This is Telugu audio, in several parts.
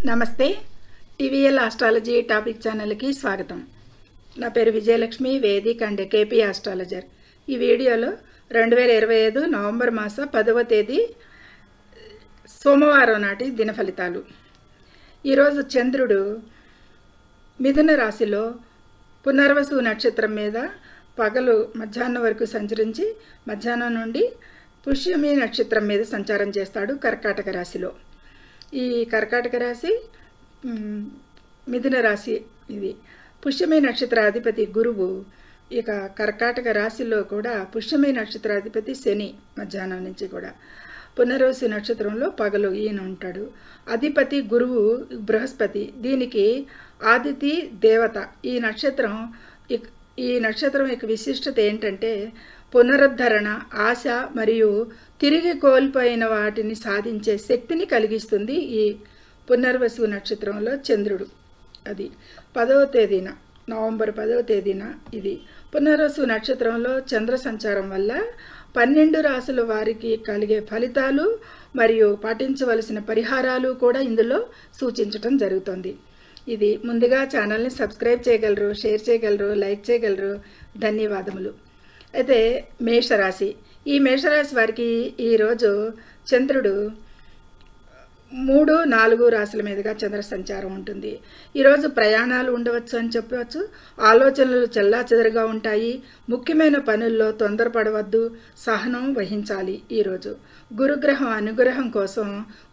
నమస్తే. టీవీఎల్ ఆస్ట్రాలజీ టాపిక్ ఛానల్కి స్వాగతం. నా పేరు Vijayalakshmi, Vedic and KP astrologer. ఈ వీడియోలో 2025 నవంబర్ మాస 10వ తేదీ సోమవారం నాటి దిన ఫలితాలు. ఈరోజు చంద్రుడు మిథున రాశిలో పునర్వసు నక్షత్రం మీద పగలు మధ్యాహ్నం వరకు సంచరించి మధ్యాహ్నం నుండి పుష్యమి నక్షత్రం మీద సంచారం చేస్తాడు కర్కాటక రాశిలో. ఈ కర్కాటక రాశి మిథున రాశి. ఇది పుష్యమి నక్షత్రాధిపతి గురువు. ఇక కర్కాటక రాశిలో కూడా పుష్యమి నక్షత్రాధిపతి శని మధ్యాహ్నం నుంచి కూడా పునర్వసు నక్షత్రంలో పగలు ఈయన ఉంటాడు. అధిపతి గురువు బృహస్పతి. దీనికి ఆదితి దేవత. ఈ నక్షత్రం యొక్క విశిష్టత ఏంటంటే పునరుద్ధరణ, ఆశ మరియు తిరిగి కోల్పోయిన వాటిని సాధించే శక్తిని కలిగిస్తుంది. ఈ పునర్వసు నక్షత్రంలో చంద్రుడు అది 10వ తేదీన నవంబర్ 10వ తేదీన ఇది పునర్వసు నక్షత్రంలో చంద్ర సంచారం వల్ల 12 రాశుల వారికి కలిగే ఫలితాలు మరియు పాటించవలసిన పరిహారాలు కూడా ఇందులో సూచించటం జరుగుతుంది. ఇది ముందుగా ఛానల్ని సబ్స్క్రైబ్ చేయగలరు, షేర్ చేయగలరు, లైక్ చేయగలరు. ధన్యవాదములు. అయితే మేషరాశి. ఈ మేషరాశి వారికి ఈరోజు చంద్రుడు 3, 4 రాశుల మీదుగా చంద్ర సంచారం ఉంటుంది. ఈరోజు ప్రయాణాలు ఉండవచ్చు అని చెప్పవచ్చు. ఆలోచనలు చెల్లాచెదరుగా ఉంటాయి. ముఖ్యమైన పనుల్లో తొందరపడవద్దు, సహనం వహించాలి. ఈరోజు గురుగ్రహం అనుగ్రహం కోసం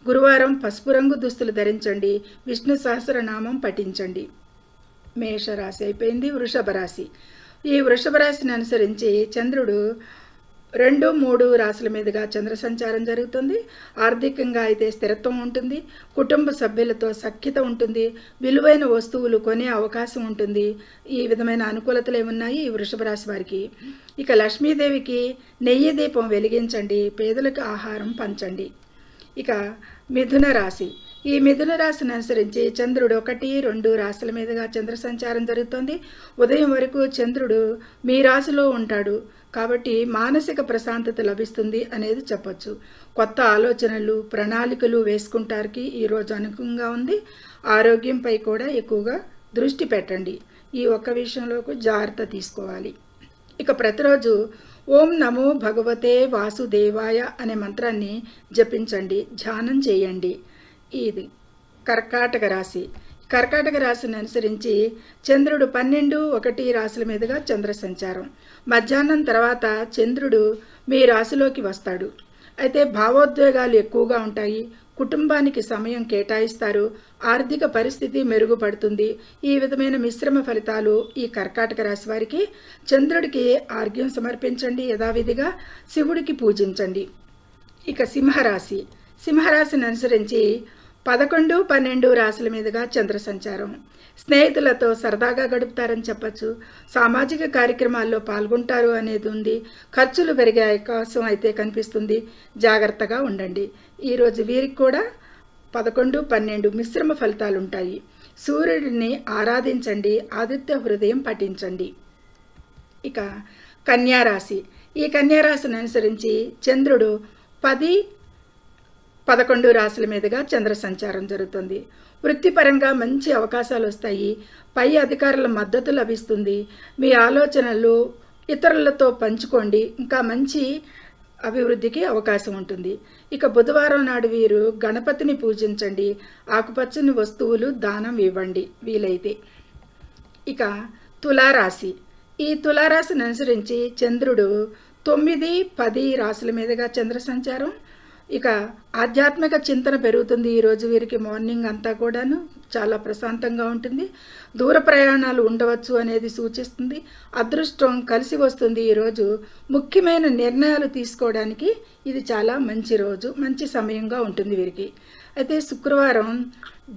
గురువారం పసుపు రంగు దుస్తులు ధరించండి. విష్ణు సహస్రనామం పఠించండి. మేషరాశి అయిపోయింది. వృషభ రాశి. ఈ వృషభ రాశిని అనుసరించి చంద్రుడు 2, 3 రాశుల మీదుగా చంద్ర సంచారం జరుగుతుంది. ఆర్థికంగా అయితే స్థిరత్వం ఉంటుంది. కుటుంబ సభ్యులతో సఖ్యత ఉంటుంది. విలువైన వస్తువులు కొనే అవకాశం ఉంటుంది. ఈ విధమైన అనుకూలతలు ఏమున్నాయి ఈ వృషభ రాశి వారికి. ఇక లక్ష్మీదేవికి నెయ్యి దీపం వెలిగించండి. పేదలకు ఆహారం పంచండి. ఇక మిథున రాశి. ఈ మిథున రాశిని అనుసరించి చంద్రుడు 1, 2 రాశుల మీదుగా చంద్ర సంచారం జరుగుతుంది. ఉదయం వరకు చంద్రుడు మీ రాశిలో ఉంటాడు కాబట్టి మానసిక ప్రశాంతత లభిస్తుంది అనేది చెప్పొచ్చు. కొత్త ఆలోచనలు, ప్రణాళికలు వేసుకుంటానికి ఈరోజు అనుకూలంగా ఉంది. ఆరోగ్యంపై కూడా ఎక్కువగా దృష్టి పెట్టండి. ఈ ఒక్క విషయంలో జాగ్రత్త తీసుకోవాలి. ఇక ప్రతిరోజు ఓం నమో భగవతే వాసుదేవాయ అనే మంత్రాన్ని జపించండి, ధ్యానం చేయండి. ఇది కర్కాటక రాశి. కర్కాటక రాశిని అనుసరించి చంద్రుడు 12, 1 రాశుల మీదుగా చంద్ర సంచారం. మధ్యాహ్నం తర్వాత చంద్రుడు మీ రాశిలోకి వస్తాడు. అయితే భావోద్వేగాలు ఎక్కువగా ఉంటాయి. కుటుంబానికి సమయం కేటాయిస్తారు. ఆర్థిక పరిస్థితి మెరుగుపడుతుంది. ఈ విధమైన మిశ్రమ ఫలితాలు ఈ కర్కాటక రాశి వారికి. చంద్రుడికి ఆర్ఘ్యం సమర్పించండి. యథావిధిగా శివుడికి పూజించండి. ఇక సింహరాశి. సింహరాశిని అనుసరించి 11, 12 రాశుల మీదుగా చంద్ర సంచారం. స్నేహితులతో సరదాగా గడుపుతారని చెప్పచ్చు. సామాజిక కార్యక్రమాల్లో పాల్గొంటారు అనేది ఉంది. ఖర్చులు పెరిగే అవకాశం అయితే కనిపిస్తుంది. జాగ్రత్తగా ఉండండి. ఈరోజు వీరికి కూడా 11, 12 మిశ్రమ ఫలితాలు ఉంటాయి. సూర్యుడిని ఆరాధించండి. ఆదిత్య హృదయం పఠించండి. ఇక కన్యారాశి. ఈ కన్యారాశిని అనుసరించి చంద్రుడు 10, 11 రాశుల మీదుగా చంద్ర సంచారం జరుగుతుంది. వృత్తిపరంగా మంచి అవకాశాలు వస్తాయి. పై అధికారుల మద్దతు లభిస్తుంది. మీ ఆలోచనలు ఇతరులతో పంచుకోండి. ఇంకా మంచి అభివృద్ధికి అవకాశం ఉంటుంది. ఇక బుధవారం నాడు వీరు గణపతిని పూజించండి. ఆకుపచ్చని వస్తువులు దానం ఇవ్వండి వీలైతే. ఇక తులారాశి. ఈ తులారాశిని అనుసరించి చంద్రుడు 9, 10 రాశుల మీదుగా చంద్ర సంచారం. ఇక ఆధ్యాత్మిక చింతన పెరుగుతుంది. ఈరోజు వీరికి మార్నింగ్ అంతా కూడాను చాలా ప్రశాంతంగా ఉంటుంది. దూర ప్రయాణాలు ఉండవచ్చు అనేది సూచిస్తుంది. అదృష్టం కలిసి వస్తుంది. ఈరోజు ముఖ్యమైన నిర్ణయాలు తీసుకోవడానికి ఇది చాలా మంచి రోజు, మంచి సమయంగా ఉంటుంది వీరికి. అయితే శుక్రవారం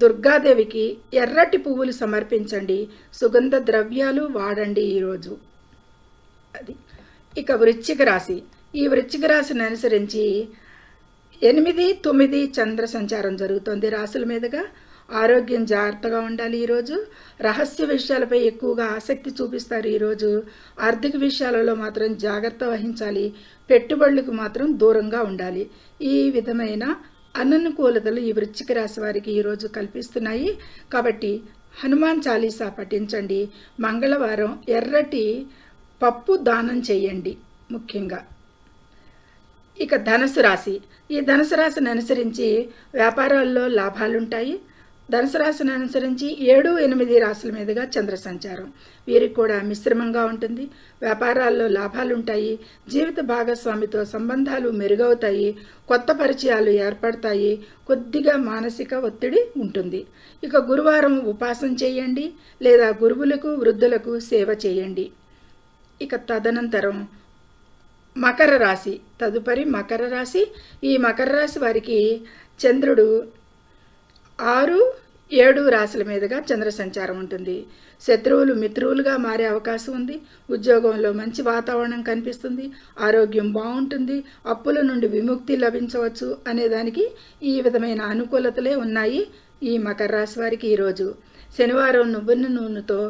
దుర్గాదేవికి ఎర్రటి పువ్వులు సమర్పించండి. సుగంధ ద్రవ్యాలు వాడండి ఈరోజు. అది. ఇక వృశ్చిక రాశి. ఈ వృశ్చిక రాశిని అనుసరించి 8, 9 చంద్ర సంచారం జరుగుతుంది రాశుల మీదుగా. ఆరోగ్యం జాగ్రత్తగా ఉండాలి. ఈరోజు రహస్య విషయాలపై ఎక్కువగా ఆసక్తి చూపిస్తారు. ఈరోజు ఆర్థిక విషయాలలో మాత్రం జాగ్రత్త వహించాలి. పెట్టుబడులకు మాత్రం దూరంగా ఉండాలి. ఈ విధమైన అననుకూలతలు ఈ వృశ్చిక రాశి వారికి ఈరోజు కల్పిస్తున్నాయి. కాబట్టి హనుమాన్ చాలీసా పఠించండి. మంగళవారం ఎర్రటి పప్పు దానం చేయండి ముఖ్యంగా. ఇక ధనుసు రాశి. ఈ ధనుసు రాశిని అనుసరించి వ్యాపారాల్లో లాభాలుంటాయి. ధనుసు రాశిని అనుసరించి 7, 8 రాశుల మీదుగా చంద్ర సంచారం. వీరికి కూడా మిశ్రమంగా ఉంటుంది. వ్యాపారాల్లో లాభాలుంటాయి. జీవిత భాగస్వామితో సంబంధాలు మెరుగవుతాయి. కొత్త పరిచయాలు ఏర్పడతాయి. కొద్దిగా మానసిక ఒత్తిడి ఉంటుంది. ఇక గురువారం ఉపాసన చేయండి లేదా గురువులకు వృద్ధులకు సేవ చేయండి. ఇక తదనంతరం మకర రాశి. తదుపరి మకర రాశి. ఈ మకర రాశి వారికి చంద్రుడు 6, 7 రాశుల మీదుగా చంద్ర సంచారం ఉంటుంది. శత్రువులు మిత్రువులుగా మారే అవకాశం ఉంది. ఉద్యోగంలో మంచి వాతావరణం కనిపిస్తుంది. ఆరోగ్యం బాగుంటుంది. అప్పుల నుండి విముక్తి లభించవచ్చు అనేదానికి ఈ విధమైన అనుకూలతలే ఉన్నాయి ఈ మకర రాశి వారికి ఈరోజు. శనివారం నువ్వుల నూనెతో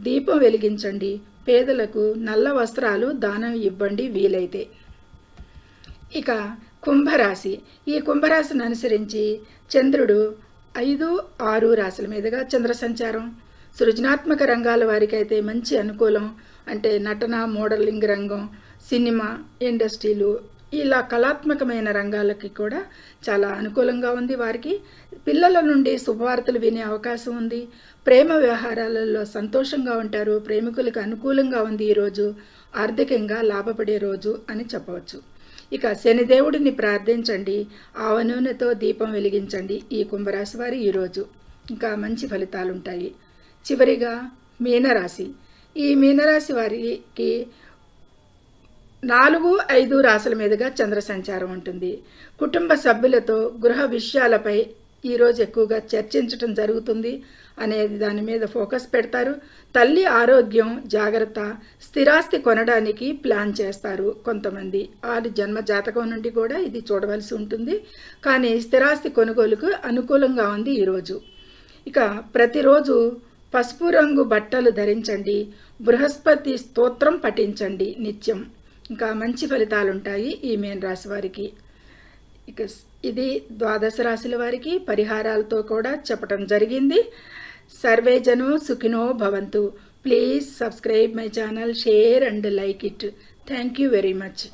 దీపం వెలిగించండి. పేదలకు నల్ల వస్త్రాలు దానం ఇవ్వండి వీలైతే. ఇక కుంభరాశి. ఈ కుంభరాశిని అనుసరించి చంద్రుడు 5, 6 రాశుల మీదుగా చంద్ర సంచారం. సృజనాత్మక రంగాల వారికైతే మంచి అనుకూలం. అంటే నటన, మోడలింగ్ రంగం, సినిమా ఇండస్ట్రీలు, ఇలా కళాత్మకమైన రంగాలకి కూడా చాలా అనుకూలంగా ఉంది వారికి. పిల్లల నుండి శుభవార్తలు వినే అవకాశం ఉంది. ప్రేమ వ్యవహారాలలో సంతోషంగా ఉంటారు. ప్రేమికులకు అనుకూలంగా ఉంది ఈరోజు. ఆర్థికంగా లాభపడే రోజు అని చెప్పవచ్చు. ఇక శనిదేవుడిని ప్రార్థించండి. ఆవ నూనెతో దీపం వెలిగించండి ఈ కుంభరాశి వారి ఈరోజు. ఇంకా మంచి ఫలితాలు ఉంటాయి. చివరిగా మీనరాశి. ఈ మీనరాశి వారికి 4, 5 రాశుల మీదుగా చంద్ర సంచారం ఉంటుంది. కుటుంబ సభ్యులతో గృహ విషయాలపై ఈరోజు ఎక్కువగా చర్చించటం జరుగుతుంది అనేది దాని మీద ఫోకస్ పెడతారు. తల్లి ఆరోగ్యం జాగ్రత్త. స్థిరాస్తి కొనడానికి ప్లాన్ చేస్తారు కొంతమంది. వారి జన్మ జాతకం నుండి కూడా ఇది చూడవలసి ఉంటుంది. కానీ స్థిరాస్తి కొనుగోలుకు అనుకూలంగా ఉంది ఈరోజు. ఇక ప్రతిరోజు పసుపు రంగు బట్టలు ధరించండి. బృహస్పతి స్తోత్రం పఠించండి నిత్యం. ఇంకా మంచి ఫలితాలు ఉంటాయి ఈ మీన రాశి వారికి. ఇక ఇది ద్వాదశ రాశుల వారికి పరిహారాలతో కూడా చెప్పడం జరిగింది. సర్వే జనో సుఖినో భవంతు. Please subscribe my channel, share and like it. Thank you very much.